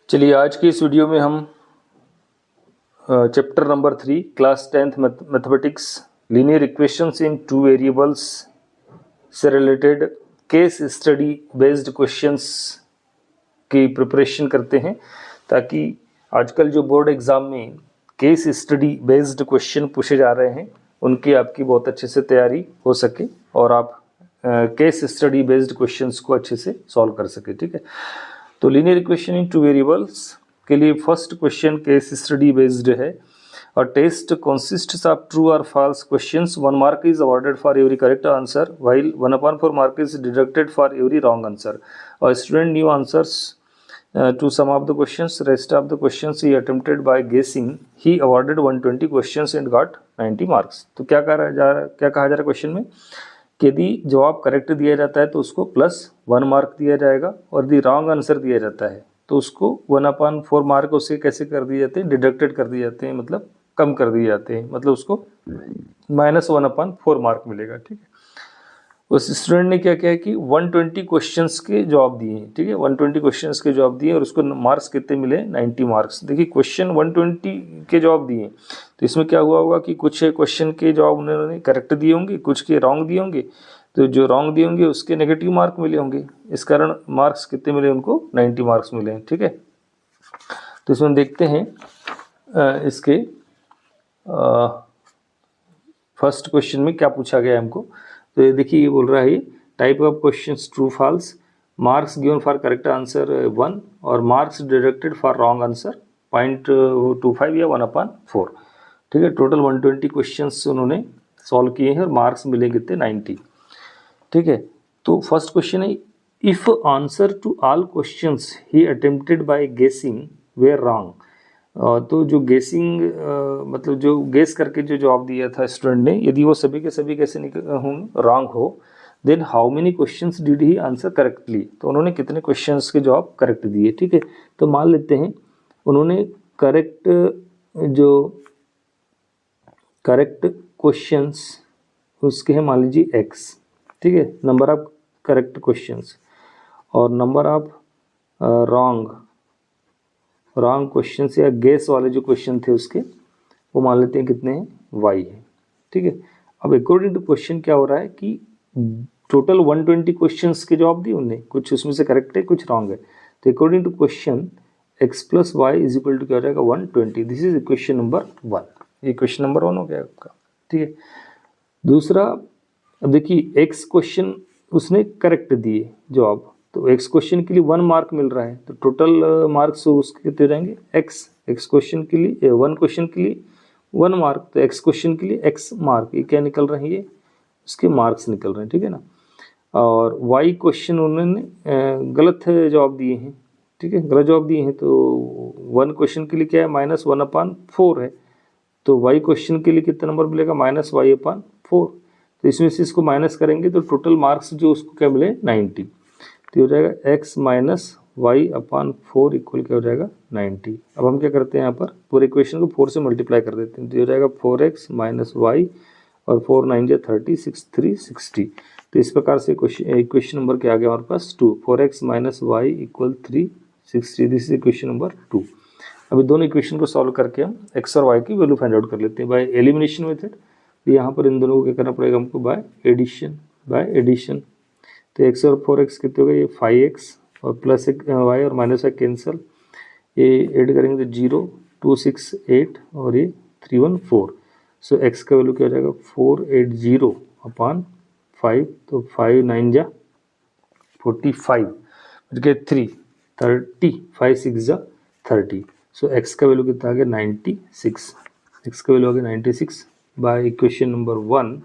चलिए आज की इस वीडियो में हम chapter number 3 class 10th mathematics linear equations in two variables से related case study based questions की प्रिपरेशन करते हैं, ताकि आजकल जो बोर्ड एग्ज़ाम में केस स्टडी बेस्ड क्वेश्चन पूछे जा रहे हैं उनकी आपकी बहुत अच्छे से तैयारी हो सके और आप केस स्टडी बेस्ड क्वेश्चंस को अच्छे से सॉल्व कर सके। ठीक है, तो linear equation in two variables के लिए first question case study based है। और test consists of true or false questions. 1 mark is awarded for every correct answer, while 1/4 mark is deducted for every wrong answer. A student knew answers to some of the questions. Rest of the questions he attempted by guessing. He awarded 120 questions and got 90 marks. तो क्या कहा जा रहा है question में कि यदि जवाब करेक्ट दिया जाता है तो उसको +1 मार्क दिया जाएगा, और यदि रॉन्ग आंसर दिया जाता है तो उसको 1/4 मार्क उससे कैसे कर दिए जाते हैं, डिडक्टेड कर दिए जाते हैं, मतलब कम कर दिए जाते हैं, मतलब उसको -1/4 मार्क मिलेगा। ठीक है, उस स्टूडेंट ने क्या किया है कि 120 क्वेश्चंस के जवाब दिए हैं। ठीक है, 120 क्वेश्चंस के जवाब दिए और उसको मार्क्स कितने मिले, 90 मार्क्स। देखिए क्वेश्चन 120 के जवाब दिए, तो इसमें क्या हुआ होगा कि कुछ क्वेश्चन के जवाब उन्होंने करेक्ट दिए होंगे, कुछ के रॉन्ग दिए होंगे, तो जो रॉन्ग दिए होंगे उसके नेगेटिव मार्क मिले होंगे, इस कारण मार्क्स कितने मिले उनको, 90 मार्क्स मिले हैं। ठीक है, तो इसमें देखते हैं इसके फर्स्ट क्वेश्चन में क्या पूछा गया हमको। तो ये देखिए, ये बोल रहा है type of questions true false, marks given for correct answer 1 और marks deducted for wrong answer 0.25 या 1/4। ठीक है, टोटल 120 क्वेश्चंस उन्होंने सॉल्व किए हैं और मार्क्स मिले कितने, 90। ठीक है, तो फर्स्ट क्वेश्चन है if answer to all questions he attempted by guessing were wrong. तो जो गेसिंग मतलब जो गेस करके जो जवाब दिया था स्टूडेंट ने, यदि वो सभी के सभी कैसे रॉन्ग हो, then how many questions did he answer correctly. तो उन्होंने कितने क्वेश्चंस के जवाब करेक्ट दिए। ठीक है, तो मान लेते हैं उन्होंने करेक्ट क्वेश्चंस उसके हैं मान लीजिए x। ठीक है, नंबर ऑफ करेक्ट क्वेश्चंस, और नंबर ऑफ रॉन्ग क्वेश्चंस या गेस वाले जो क्वेश्चन थे उसके, वो मान लेते हैं कितने हैं, y है। ठीक है, अब अकॉर्डिंग टू क्वेश्चन क्या हो रहा है कि टोटल 120 क्वेश्चंस के जवाब दिए उनने, कुछ उसमें से करेक्ट है कुछ रॉन्ग है। तो according to question x + y = क्या हो जाएगा, 120। This is equation number 1। ये क्वेश्चन नंबर 1 हो गया आपका। ठीक है, दूसरा, अब देखिए x क्वेश्चन उसने करेक्ट दिए जवाब, तो x क्वेश्चन के लिए 1 मार्क मिल रहा है, तो टोटल मार्क्स उसके कितने रहेंगे, x क्वेश्चन के लिए 1 क्वेश्चन के लिए 1 मार्क, तो x क्वेश्चन के लिए x मार्क, ये क्या निकल रहे हैं, ये उसके मार्क्स निकल रहे हैं। ठीक है ना, और y क्वेश्चन उन्होंने गलत जवाब दिए हैं। ठीक है, गलत जवाब दिए हैं, तो 1 क्वेश्चन के लिए क्या है, -1/4 है, तो y क्वेश्चन के लिए कितना नंबर मिलेगा, -y/4। तो इसमें से इसको माइनस करेंगे तो टोटल मार्क्स जो उसको क्या मिले, 90। तो हो जाएगा x - y/4 इक्वल क्या हो जाएगा, 90। अब हम क्या करते हैं, यहाँ पर पूरे इक्वेशन को 4 से मल्टीप्लाई कर देते हैं, तो हो जाएगा 4x - y और 4 9 जा 30, 6 3 60। तो इस प्रकार से इक्वेशन नंबर क्या आ गया हमारे पास, 2। 4x - y = 3 60। This is equation number 2। अभी दोनों इक्वेशन को सॉल्व करके हम x और y की वैल्यू फाइंड आउट कर लेते हैं बाय एलिमिनेशन मेथड। यहाँ पर इन दोनों को क्या करना पड़ेगा हमको, बाय एडिशन। तो x और 4x कितने हो गए, ये 5x और प्लस y और माइनस y कैंसिल, ये ऐड करेंगे तो 0 2 6 8 और ये 3 1 4। सो x का वैल्यू क्या हो जाएगा, 480/5, तो 5 9 जा 45, 3 30, 5 6 जा 30। सो x का वैल्यू कितना आ गया, 96। x का वैल्यू आ गया 96 बाय इक्वेशन नंबर 1।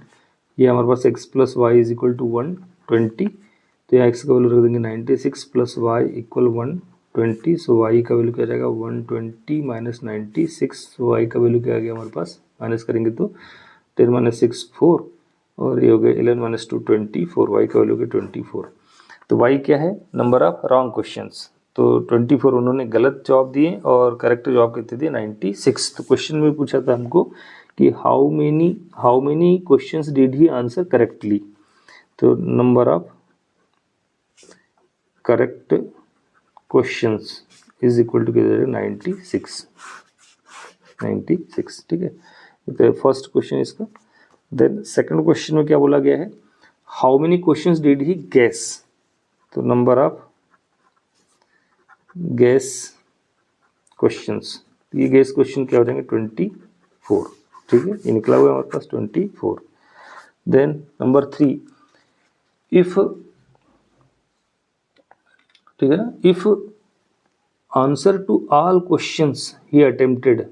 ये हमारे पास x + y = 120, तो यहाँ x का वैल्यू रख देंगे 96 + y = 120। सो y का वैल्यू क्या जाएगा, 120 - 96। सो y का वैल्यू क्या आ गया हमारे पास, माइनस करेंगे तो 10 - 6 4, और ये हो गया 11 - 2 24। y का वैल्यू हो गया 24। तो y क्या है, नंबर ऑफ रॉन्ग क्वेश्चंस। तो 24 उन्होंने गलत जवाब दिए और करेक्ट जवाब कितने दिए, 96। तो क्वेश्चन में पूछा था हमको कि how many questions did he answer correctly. तो number of correct questions is equal to क्या हो जाएगा 96, 96, ठीक है। तो फर्स्ट क्वेश्चन इसका। देन सेकंड क्वेश्चन में क्या बोला गया है, how many questions did he guess, तो नंबर ऑफ गेस क्वेश्चंस, ये गेस क्वेश्चन क्या हो जाएंगे 24, ठीक है, ये निकला हुआ है हमारे पास 24। देन नंबर 3, इफ, ठीक है ना, if answer to all questions he attempted,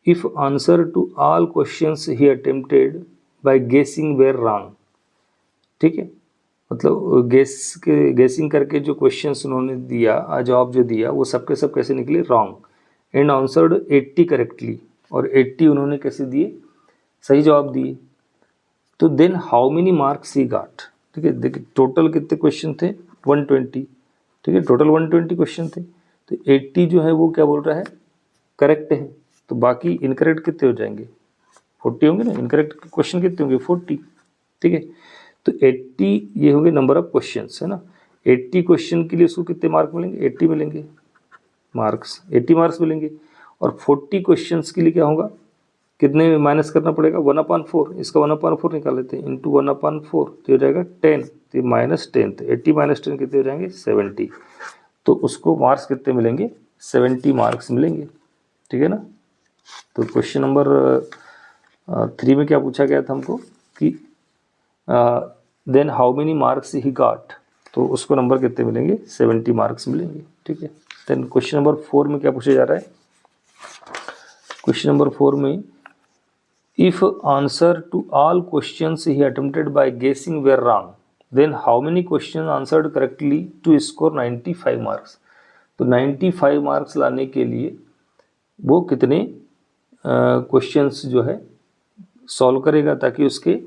if answer to all questions he attempted by guessing were wrong, ठीक है, मतलब गेसिंग करके जो क्वेश्चंस उन्होंने दिया, जवाब जो दिया वो सबके सब कैसे निकले रॉन्ग, एंड आंसर्ड 80 करेक्टली, और 80 उन्होंने कैसे दिए, सही जवाब दिए, तो then how many marks he got, ठीक है। देखिए टोटल कितने क्वेश्चन थे 120, ठीक है, टोटल 120 क्वेश्चन थे, तो 80 जो है वो क्या बोल रहा है करेक्ट है, तो बाकी इनकरेक्ट कितने हो जाएंगे 40 होंगे ना, इनकरेक्ट क्वेश्चन कितने होंगे 40, ठीक है। तो 80 ये होंगे नंबर ऑफ क्वेश्चंस, है ना, 80 क्वेश्चन के लिए उसको कितने मार्क मिलेंगे, 80 मिलेंगे मार्क्स, 80 मार्क्स मिलेंगे, और 40 क्वेश्चंस के लिए क्या होगा, कितने माइनस करना पड़ेगा 1/4, इसका 1/4 निकाल लेते हैं, इंटू 1/4, तो हो जाएगा 10, तो -10, तो 80 - 10 कितने हो जाएंगे 70, तो उसको मार्क्स कितने मिलेंगे 70 मार्क्स मिलेंगे, ठीक है ना। तो क्वेश्चन नंबर 3 में क्या पूछा गया था हमको कि then how many marks he got, तो उसको नंबर कितने मिलेंगे 70 मार्क्स मिलेंगे, ठीक है। देन क्वेश्चन नंबर 4 में क्या पूछा जा रहा है, क्वेश्चन नंबर 4 में if answer to all questions he attempted by guessing were wrong, then how many question answered correctly to score 95 marks, तो 95 मार्क्स लाने के लिए वो कितने क्वेश्चंस जो है सॉल्व करेगा ताकि उसके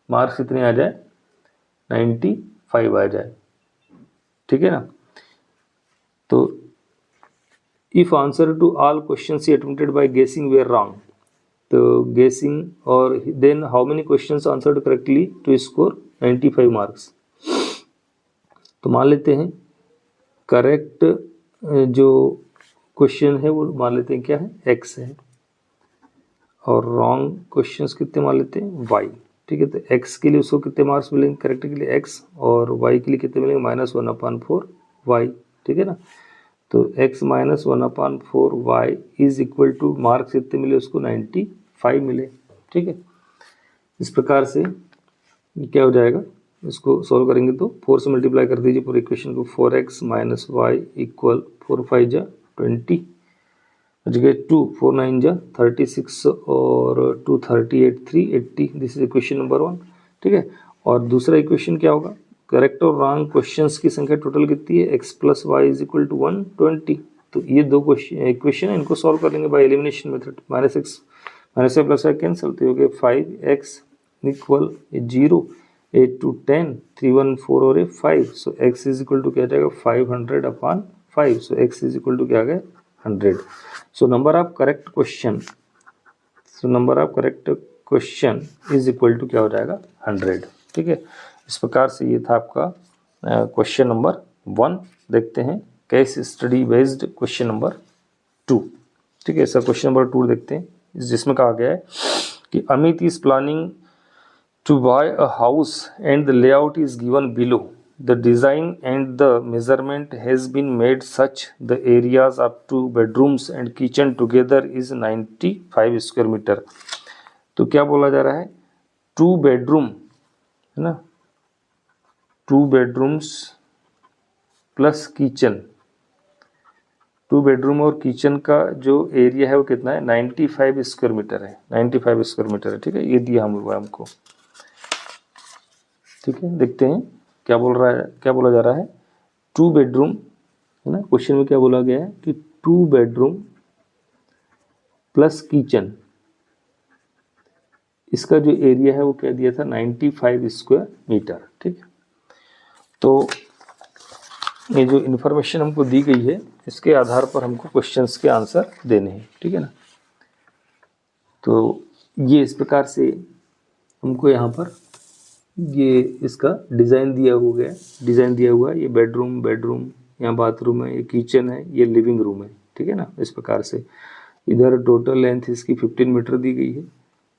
मार्क्स कितने आ जाए 95 आ जाए, ठीक है ना। तो if answer to all questions he attempted by guessing were wrong, तो गेसिंग, और then how many questions answered correctly to score 95 marks, तो मान लेते हैं करेक्ट जो क्वेश्चन है वो मान लेते हैं क्या है x है, और रॉन्ग क्वेश्चंस कितने मान लेते हैं y, ठीक है। तो x के लिए उसको कितने मार्क्स मिलेंगे करेक्ट के लिए x, और y के लिए कितने मिलेंगे -1/4 y, ठीक है ना। तो x - 1/4 y is equal two marks कितने मिले उसको 95 मिले, ठीक है। इस प्रकार से क्या हो जाएगा, इसको सॉल्व करेंगे तो 4 से मल्टीप्लाई कर दीजिए पूरे इक्वेशन को, 4x - y इक्वल 4 5 जा 20, बच गए 2, 4 9 जा 36, और 2 38 3 80, दिस इज इक्वेशन नंबर 1, ठीक है। और दूसरा इक्वेशन क्या होगा, करेक्ट और रॉन्ग क्वेश्चंस की संख्या टोटल कितनी है x + y = 120, तो ये दो क्वेश्चन इक्वेशन है, इनको सॉल्व कर लेंगे by elimination method, -x - y cancel, तो हो गया 5x इक्वल 0 8 to 10 3 1 4 और 5, so x is equal to क्या जाएगा 500/5, so x is equal to क्या आ गया 100, so number of correct question, so number of correct question is equal to क्या हो जाएगा 100, ठीक है। इस प्रकार से ये था आपका क्वेश्चन नंबर 1। देखते हैं case study based question number 2, ठीक है। सर क्वेश्चन नंबर 2 देखते हैं, जिसमें कहा गया है कि Amit is planning to buy a house and the layout is given below. The design and the measurement has been made such the areas up to bedrooms and kitchen together is 95 square meter. तो क्या बोला जा रहा है 2 bedroom है ना, 2 bedrooms plus kitchen, 2 bedroom और kitchen का जो एरिया है वो कितना है 95 स्क्वायर मीटर है, 95 स्क्वायर मीटर है, ठीक है। ये दिया हमको, ठीक है। देखते हैं क्या बोल रहा है, क्या बोला जा रहा है 2 बेडरूम है ना, क्वेश्चन में क्या बोला गया है कि 2 बेडरूम प्लस किचन, इसका जो एरिया है वो क्या दिया था 95 स्क्वायर मीटर, ठीक है। तो ये जो इन्फॉर्मेशन हमको दी गई है इसके आधार पर हमको क्वेश्चंस के आंसर देने हैं, ठीक है ना। तो ये इस प्रकार से हमको यहाँ पर ये इसका डिज़ाइन दिया हुआ है, ये बेडरूम यहाँ बाथरूम है, ये किचन है, ये लिविंग रूम है, ठीक है ना। इस प्रकार से इधर टोटल लेंथ इसकी 15 मीटर दी गई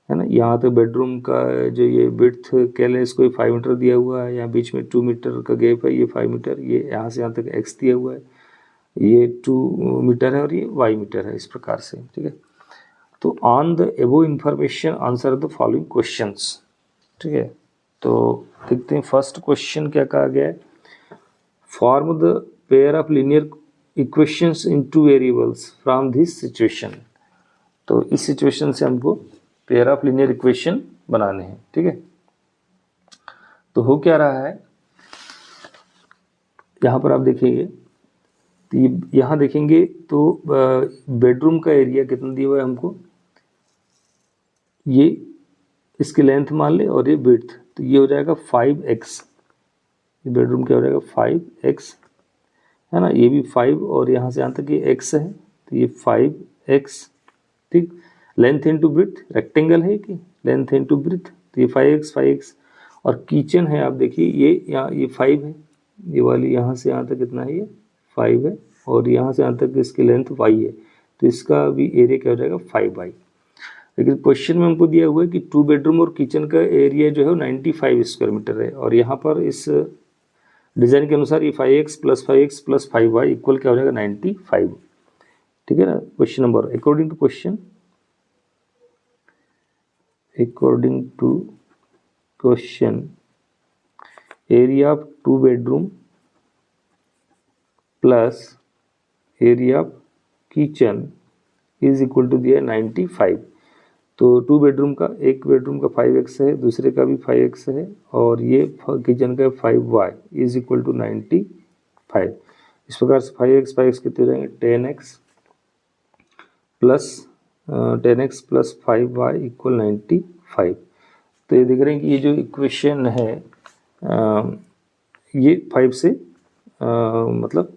है ना। यहाँ तो बेडरूम का जो ये विड्थ कैल है इसको 5 मीटर दिया हुआ है, यहाँ बीच में 2 मीटर का गैप है, ये 5 मीटर, ये यहाँ से यहाँ तक x दिया हुआ है, ये 2 मीटर है और ये y मीटर है, इस प्रकार से, ठीक है। तो ऑन द एबो information answer the following questions, ठीक है। तो देखते हैं फर्स्ट क्वेश्चन क्या कहा गया है, form the pair of linear equations in two variables from this situation. तो इस सिचुएशन से हमको पेयर ऑफ लीनियर इक्वेशन बनाने हैं, ठीक है। तो हो क्या रहा है, यहाँ पर आप देखेंगे, यहाँ देखेंगे तो बेडरूम का एरिया कितना दिया हुआ है हमको, ये इसकी लेंथ मान ले और ये विड्थ, तो ये हो जाएगा 5x, ये बेडरूम क्या हो जाएगा 5x, है ना। ये भी 5 और यहाँ से यहाँ तक ये x है, तो ये 5x, ठीक। लेंथ इनटू ब्रिथ, रेक्टेंगल है कि लेंथ इनटू ब्रिथ, तो ये 5x और किचन है, आप देखिए ये यहाँ ये 5 है, ये वाली यहाँ से यहाँ तक कितना है, ये 5 है और यहाँ से यहाँ तक इसकी लेंथ y है, तो इसका भी एरिया क्या हो जाएगा 5y। लेकिन क्वेश्चन में हमको दिया हुआ है कि 2 बेडरूम और किचन का एरिया जो है 95 स्क्वायर मीटर है, और यहाँ पर इस डिज़ाइन के अनुसार ये 5x प्लस 5y इक्वल क्या हो जाएगा 95, ठीक है ना। Question number, according to question area of 2 bedroom plus area of kitchen is equal to दिया 95। तो 2 बेडरूम का, एक बेडरूम का 5x है, दूसरे का भी 5x है, और ये किचन का 5y इज इक्वल टू 95। इस प्रकार से 5x कितने हो जाएंगे 10x प्लस 5y इक्वल 95। तो ये देख रहे हैं कि ये जो इक्वेशन है ये 5 से मतलब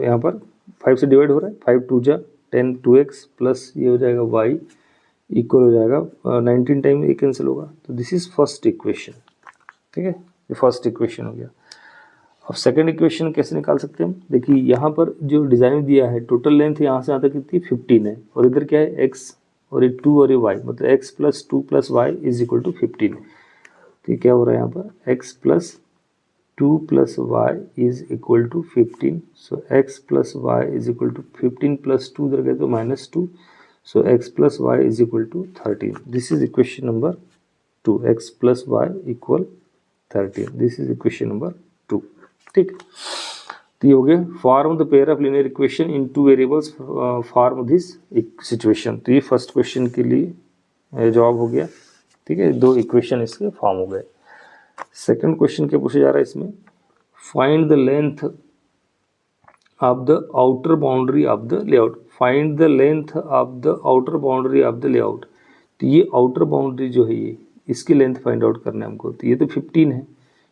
यहाँ पर 5 से डिवाइड हो रहा है, 5 2 जा 10 2x प्लस ये हो जाएगा y इक्वल हो जाएगा 19 टाइम ये कैंसिल होगा, तो दिस इज फर्स्ट इक्वेशन, ठीक है। ये फर्स्ट इक्वेशन हो गया। अब सेकंड इक्वेशन कैसे निकाल सकते हैं हम, देखिए यहाँ पर जो डिज़ाइन दिया है टोटल लेंथ यहाँ से यहाँ तक कितनी 15 है, और इधर क्या है x और ये 2 और ये y, मतलब x plus 2 plus y is equal to 15। तो ये क्या हो रहा है यहाँ पर x plus 2 plus y is equal to 15, so x plus y is equal to 15 plus 2 इधर गए तो -2, so x plus y is equal to 13. This is equation number 2, x plus y equal 13. This is equation number 2, ठीक। तो ये हो गया form the pair of linear equation in 2 variables form this situation. तो ये फर्स्ट क्वेश्चन के लिए जवाब हो गया, ठीक है, 2 इक्वेशन इसके फॉर्म हो गए। सेकंड क्वेश्चन क्या पूछा जा रहा है इसमें, find the length of the outer boundary of the layout, find the length of the outer boundary of the layout. तो ये आउटर बाउंड्री जो है ये इसकी लेंथ फाइंड आउट करना है हमको। तो ये तो 15 है,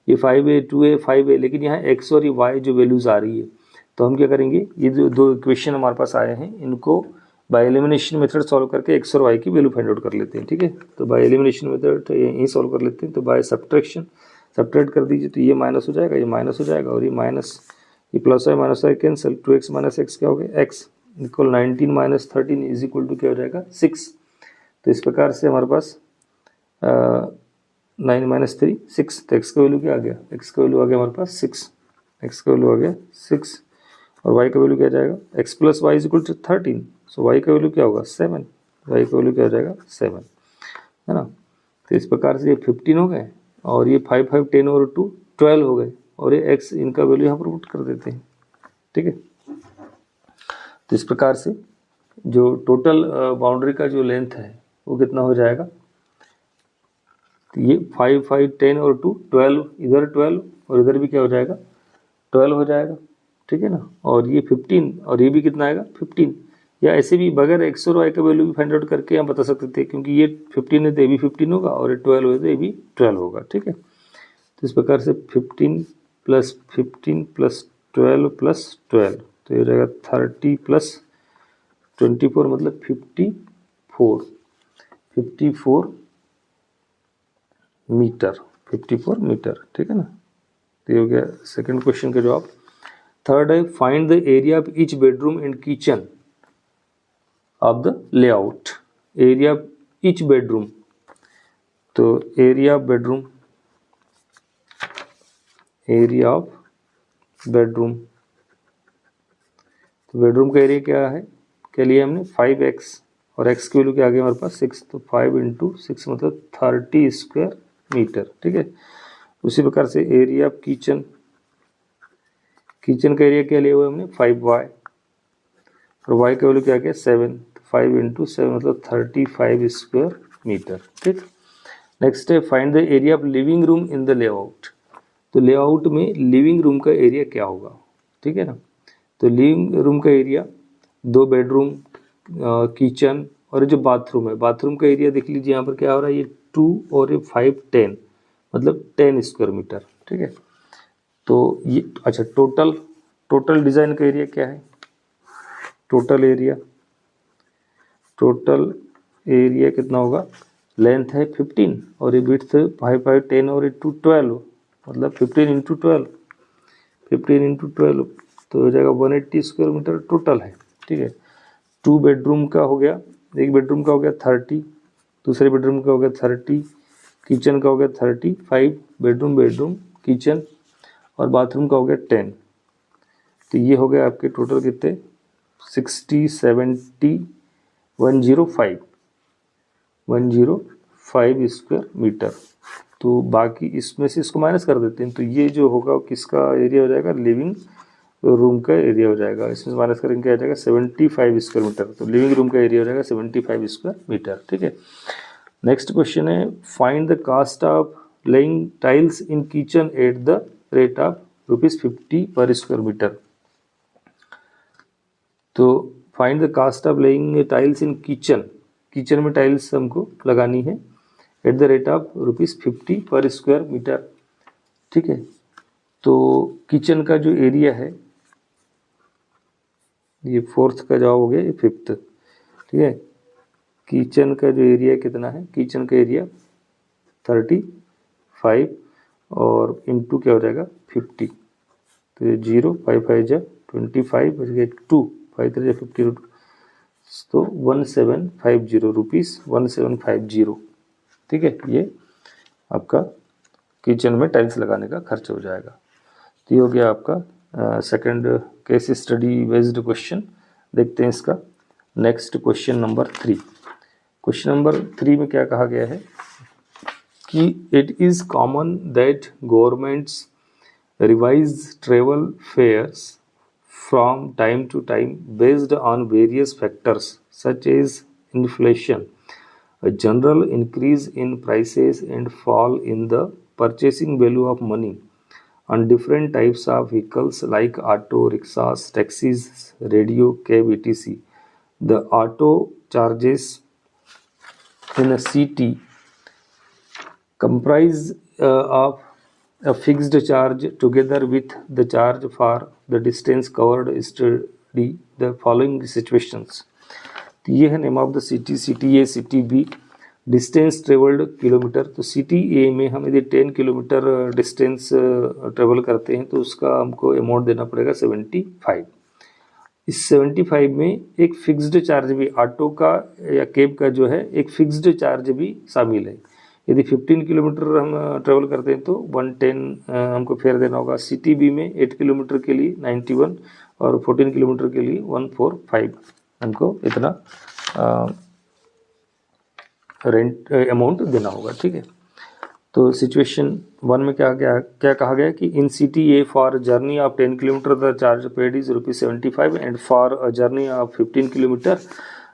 ये 5 है, 2 है, 5 है, लेकिन यहाँ x और ये y जो वैल्यूज आ रही है, तो हम क्या करेंगे, ये जो 2 इक्वेशन हमारे पास आए हैं इनको बाय एलिमिनेशन मेथड सॉल्व करके x और y की वैल्यू फाइंड आउट कर लेते हैं, ठीक है। तो बाय एलिमिनेशन मेथड यहीं सॉल्व कर लेते हैं, तो बाय सब्ट्रैक्शन सब्ट्रैक्ट कर दीजिए, तो ये माइनस हो जाएगा, ये माइनस हो जाएगा, और ये माइनस, ये प्लस है माइनस है कैंसिल, 2x माइनस एक्स क्या हो गया x equal 19 minus 13 is equal to क्या हो जाएगा 6। तो इस प्रकार से हमारे पास 9 माइनस 3 6, तो x का वैल्यू क्या आ गया, x का वैल्यू आ गया हमारे पास 6, x का वैल्यू आ गया 6, और y का वैल्यू क्या जाएगा x plus Y is equal to 13, so y का वैल्यू क्या होगा 7, y का वैल्यू क्या हो जाएगा 7, है ना। तो इस प्रकार से ये 15 हो गए, और ये 5 5 10 और 2 12 हो गए, और ये x इनका वैल्यू यहाँ पर पुट कर देते हैं, ठीक है। तो इस प्रकार से जो टोटल बाउंड्री का जो लेंथ है वो कितना हो जाएगा, तो ये 5 5 10 और 2 12, इधर 12 और इधर भी क्या हो जाएगा 12 हो जाएगा, ठीक है ना। और ये 15 और ये भी कितना आएगा 15, या ऐसे भी बगैर x और y का वैल्यू भी फाइंड आउट करके हम बता सकते थे, क्योंकि ये 15 है तो ये भी 15 होगा, और ये 12 है तो ये भी 12 होगा, ठीक है। तो इस प्रकार से 15 प्लस 15 प्लस 12 प्लस 12, तो ये हो जाएगा 30 प्लस 24 मतलब 54 मीटर, 54 मीटर, ठीक है ना। तो ये हो गया सेकंड क्वेश्चन का जवाब। थर्ड है find the area of each bedroom and kitchen of the layout, area of each bedroom, तो area of bedroom, area of bedroom, तो बेडरूम का एरिया क्या है, क्या लिया हमने 5x और x की वैल्यू क्या आ गई हमारे पास 6, तो 5 × 6 मतलब 30 स्क्वायर मीटर, ठीक है। उसी प्रकार से एरिया ऑफ किचन, किचन का एरिया क्या लिया हुआ है हमने 5y और y का वैल्यू क्या आ गया 7, तो 5 × 7 मतलब 35 स्क्वायर मीटर, ठीक। नेक्स्ट है find the area of living room in the layout, तो लेआउट में लिविंग रूम का एरिया क्या होगा, ठीक है ना। तो लिविंग रूम का एरिया 2 बेडरूम, किचन और जो बाथरूम है, बाथरूम का एरिया देख लीजिए यहाँ पर क्या हो रहा है, ये 2 और ये 5 10 मतलब 10 स्क्वायर मीटर, ठीक है। तो ये अच्छा टोटल डिज़ाइन का एरिया क्या है, टोटल एरिया कितना होगा, लेंथ है 15 और ये विड्थ 5 5 10 और ये 2 12 मतलब 15 × 12, 15 × 12 तो हो जाएगा 180 स्क्वायर मीटर टोटल है, ठीक है। 2 बेडरूम का हो गया, एक बेडरूम का हो गया 30, दूसरे बेडरूम का हो गया 30, किचन का हो गया 35, बेडरूम किचन और बाथरूम का हो गया 10, तो ये हो गया आपके टोटल कितने 60 70 105 स्क्वायर मीटर। तो बाकी इसमें से इसको माइनस कर देते हैं, तो ये जो होगा किसका एरिया हो जाएगा, लिविंग रूम का एरिया हो जाएगा, इसमें माइनस करेंगे क्या आ जाएगा 75 स्क्वायर मीटर, तो लिविंग रूम का एरिया हो जाएगा 75 स्क्वायर मीटर, ठीक है। नेक्स्ट क्वेश्चन है find the cost of laying tiles in kitchen at the rate of ₹50 per square metre. तो find the cost of laying tiles in kitchen में tiles हमको लगानी है eight the rate of ₹50 per square metre, ठीक है। तो kitchen का जो एरिया है, ये फोर्थ का जवाब हो गया, ये फिफ्थ, ठीक है। किचन का जो एरिया कितना है, किचन का एरिया 35 और इंटू क्या हो जाएगा 50, तो ये 0 5 5 जा 25 बच गया 2 5 3 50, तो 1750 रुपीज़ 1750, ठीक है। ये आपका किचन में टाइल्स लगाने का खर्च हो जाएगा। तो ये हो गया आपका second case study based question. देखते हैं इसका next question number 3। Question number 3 में क्या कहा गया है कि it is common that governments revise travel fares from time to time based on various factors such as inflation, a general increase in prices and fall in the purchasing value of money on different types of vehicles like auto, rickshaws, taxis, radio, cab, etc. The auto charges in a city comprise of a fixed charge together with the charge for the distance covered. Study the following situations। तो ये है name of the city, city A city B, distance travelled kilometre. तो city A में हम यदि 10 kilometre distance travel करते हैं तो उसका हमको अमाउंट देना पड़ेगा 75। इस 75 में एक फिक्स्ड चार्ज भी ऑटो का या कैब का जो है एक फिक्स्ड चार्ज भी शामिल है। यदि 15 किलोमीटर हम ट्रेवल करते हैं तो 110 हमको फेयर देना होगा। सिटी बी में 8 किलोमीटर के लिए 91 और 14 किलोमीटर के लिए 145 हमको इतना रेंट अमाउंट देना होगा, ठीक है। तो सिचुएशन 1 में क्या कहा गया कि इन city A for journey of 10 kilometre the charge paid is ₹75 and for a journey of 15 kilometre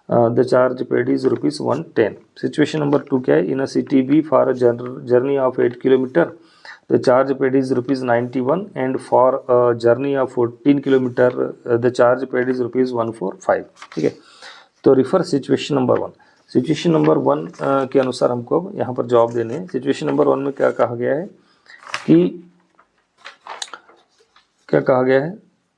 the charge paid is ₹110। Situation number 2 क्या है, in a city B for a journey of 8 kilometer the charge paid is ₹91 and for a journey of 14 kilometer the charge paid is ₹145, ठीक है। तो refer situation number 1। Situation number 1 के अनुसार हमको यहाँ पर जवाब देने हैं। सिचुएशन नंबर 1 में क्या कहा गया है कि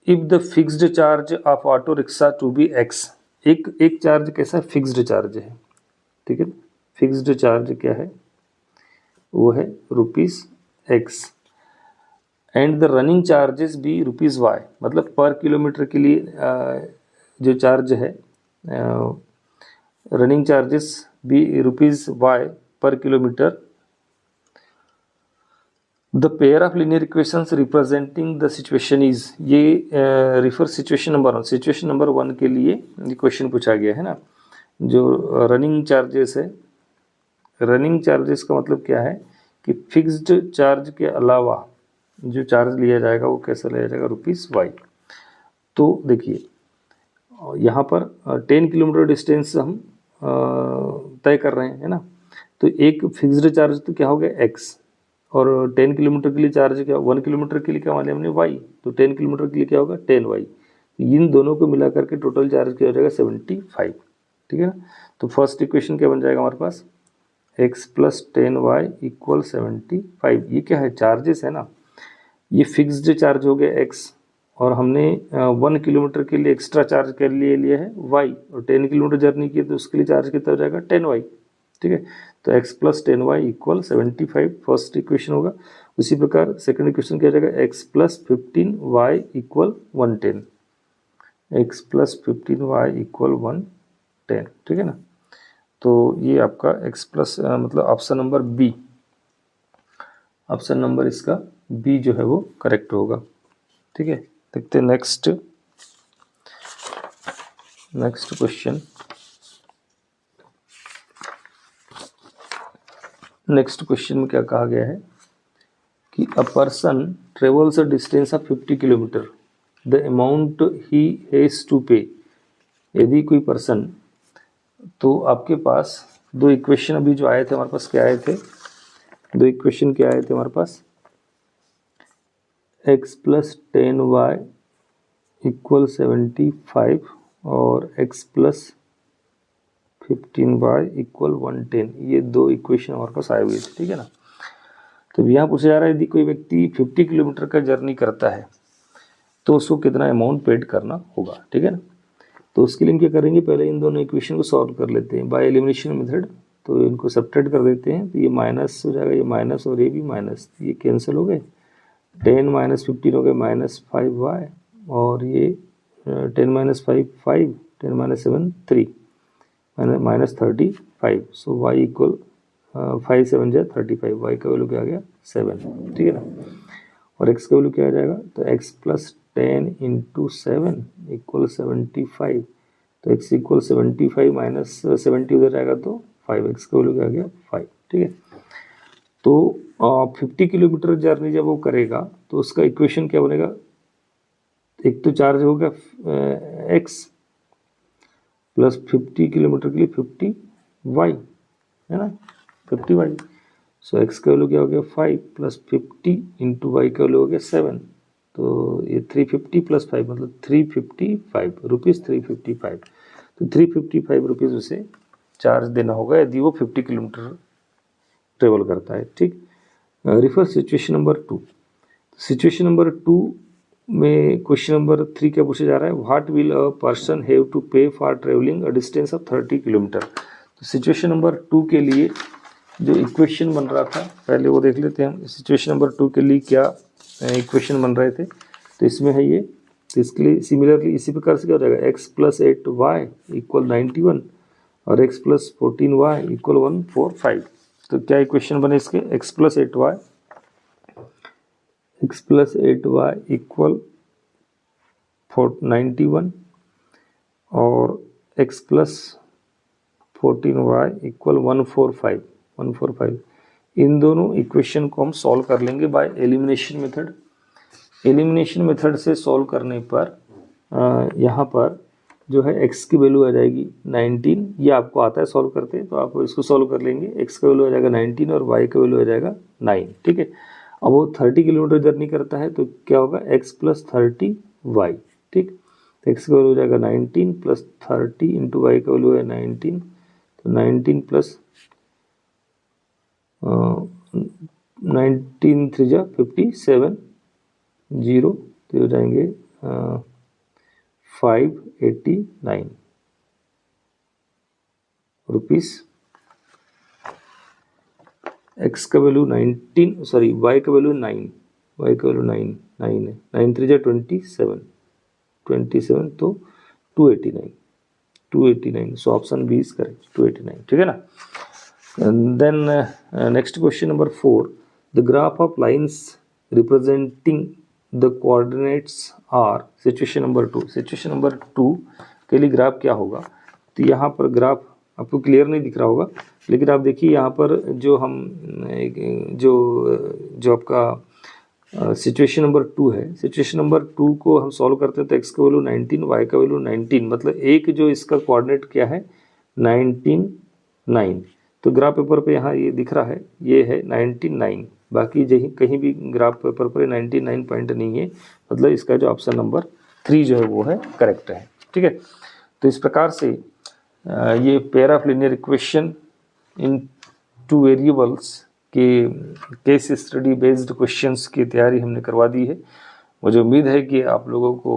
if the fixed charge of auto rickshaw to be X, एक चार्ज कैसा फिक्स्ड चार्ज है, ठीक है। फिक्स्ड चार्ज क्या है, वो है ₹X and the running charges भी रुपीज़ वाई, मतलब पर किलोमीटर के लिए जो चार्ज है रनिंग चार्जेस भी रुपीज़ वाई पर kilometre. The pair of linear equations representing the situation is, ये refer situation number 1, situation number 1 के लिए ये क्वेश्चन पूछा गया है ना। जो रनिंग चार्जेस है, रनिंग चार्जेस का मतलब क्या है कि फिक्स्ड चार्ज के अलावा जो चार्ज लिया जाएगा वो कैसे लिया जाएगा, रुपीज़ वाई। तो देखिए यहाँ पर 10 किलोमीटर डिस्टेंस हम तय कर रहे हैं, है ना। तो एक फिक्स्ड चार्ज तो क्या हो गया एक्स, और 10 किलोमीटर के लिए चार्ज क्या, 1 किलोमीटर के लिए क्या मान हमने वाई, तो 10 किलोमीटर के लिए क्या होगा 10 वाई। इन दोनों को मिला करके टोटल चार्ज क्या हो जाएगा 75, ठीक है ना। तो फर्स्ट इक्वेशन क्या बन जाएगा हमारे पास, x प्लस 10y इक्वल 75। ये क्या है, चार्जेस है ना, ये फिक्स्ड चार्ज हो गया x, और हमने 1 किलोमीटर के लिए एक्स्ट्रा चार्ज कर लिए लिया है y, और 10 किलोमीटर जर्नी की तो उसके लिए चार्ज कितना हो जाएगा 10y, ठीक है। तो x plus 10y equal 75 first equation होगा। उसी प्रकार सेकंड इक्वेशन क्या हो जाएगा, x plus 15y equal 110, x plus 15y equal 110, ठीक है ना। तो ये आपका x प्लस मतलब option number B, option number इसका बी जो है वो करेक्ट होगा, ठीक है। देखते हैं नेक्स्ट क्वेश्चन। नेक्स्ट क्वेश्चन में क्या कहा गया है कि a person travels a distance of 50 kilometre, the amount he has to pay. यदि कोई पर्सन, तो आपके पास दो इक्वेशन अभी जो आए थे हमारे पास, क्या आए थे, दो इक्वेशन क्या आए थे हमारे पास, x प्लस 10y इक्वल 75 और x प्लस 15y इक्वल 110, ये दो इक्वेशन हमारे पास आए हुए थे, ठीक है ना। तो यहाँ पूछा जा रहा है यदि कोई व्यक्ति 50 किलोमीटर का जर्नी करता है तो उसको कितना अमाउंट पेड करना होगा, ठीक है ना। तो उसके लिए हम क्या करेंगे, पहले इन दोनों इक्वेशन को सॉल्व कर लेते हैं बाय एलिमिनेशन मेथड। तो इनको सब्ट्रैक्ट कर देते हैं, तो ये माइनस हो जाएगा, ये माइनस और ये भी माइनस, ये कैंसिल हो गए, 10 माइनस 15 हो गए -5y, और ये 10 माइनस 5 5, 10 माइनस 7 3, माइनस 35। सो y इक्वल 5 7 जा 35, y का वैल्यू क्या आ गया 7, ठीक है ना। और x का वैल्यू क्या आ जाएगा, तो x प्लस 10 इंटू 7 इक्वल 75, तो x इक्वल 75 माइनस 70 उधर जाएगा तो 5x का वैल्यू क्या आ गया 5, ठीक है। तो 50 किलोमीटर जर्नी जब वो करेगा तो उसका इक्वेशन क्या बनेगा, एक तो चार्ज हो गया x प्लस 50 किलोमीटर के लिए 50y, है ना, 50y। सो x का वैल्यू क्या हो गया 5 प्लस 50 इंटू वाई का वैल्यू हो गया 7, तो ये 350 प्लस 5 मतलब 355 रुपीज़, 355। तो 355 रुपीज़ उसे चार्ज देना होगा यदि वो 50 किलोमीटर ट्रेवल करता है, ठीक। Refer situation number 2। Situation number 2 में क्वेश्चन नंबर 3 क्या पूछा जा रहा है, what will a person have to pay for travelling a distance of 30 kilometre. तो सिचुएशन नंबर 2 के लिए जो इक्वेशन बन रहा था पहले वो देख लेते हैं हम, सिचुएशन नंबर 2 के लिए क्या इक्वेशन बन रहे थे। तो इसमें है ये, तो इसके लिए सिमिलरली इसी प्रकार से क्या हो जाएगा, x प्लस 8y इक्वल 91 और x प्लस 14y इक्वल 145। तो क्या इक्वेशन बने इसके, x प्लस 8y इक्वल 91 और x प्लस 14y इक्वल 145। इन दोनों इक्वेशन को हम सॉल्व कर लेंगे by elimination method. Elimination method से सॉल्व करने पर यहाँ पर जो है x की वैल्यू आ जाएगी 19, ये आपको आता है सॉल्व करते, तो आप इसको सॉल्व कर लेंगे, x का वैल्यू आ जाएगा 19 और y का वैल्यू आ जाएगा 9, ठीक है। अब वो 30 किलोमीटर जर्नी करता है तो क्या होगा, x प्लस 30y, ठीक। तो x का वैल्यू हो जाएगा 19 प्लस 30 इंटू वाई का वैल्यू है 19, तो 19 प्लस 19 3 जा 57 0, तो हो जाएंगे 589 रुपीज़। एक्स का वैल्यू 19, सॉरी वाई का वैल्यू 9, y का वैल्यू 9 9 है, 9 3 27 27 तो 289 so option B is correct 289, ठीक है ना। Then next question number 4, the graph of lines representing the coordinates are, situation number 2, situation number 2 के लिए ग्राफ क्या होगा। तो यहाँ पर ग्राफ आपको क्लियर नहीं दिख रहा होगा, लेकिन आप देखिए यहाँ पर जो हम जो आपका सिचुएशन नंबर 2 है, सिचुएशन नंबर 2 को हम सॉल्व करते हैं तो x का वैल्यू 19, y का वैल्यू 19, मतलब एक जो इसका कोऑर्डिनेट क्या है 19 तो ग्राफ पेपर पे यहाँ ये दिख रहा है, ये है 99, बाकी कहीं भी ग्राफ पेपर पर 99 पॉइंट नहीं है, मतलब इसका जो ऑप्शन नंबर 3 जो है वो है करेक्ट है, ठीक है। तो इस प्रकार से ये pair of linear equation in 2 variables के केस स्टडी बेस्ड क्वेश्चंस की तैयारी हमने करवा दी है। मुझे उम्मीद है कि आप लोगों को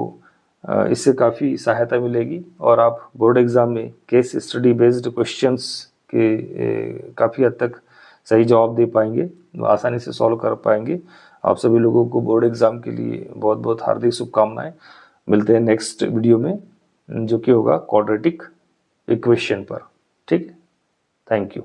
इससे काफ़ी सहायता मिलेगी और आप बोर्ड एग्ज़ाम में केस स्टडी बेस्ड क्वेश्चंस के काफ़ी हद तक सही जवाब दे पाएंगे, आसानी से सॉल्व कर पाएंगे। आप सभी लोगों को बोर्ड एग्ज़ाम के लिए बहुत बहुत हार्दिक शुभकामनाएं। मिलते हैं नेक्स्ट वीडियो में जो कि होगा क्वाड्रेटिक इक्वेशन पर, ठीक है। Thank you.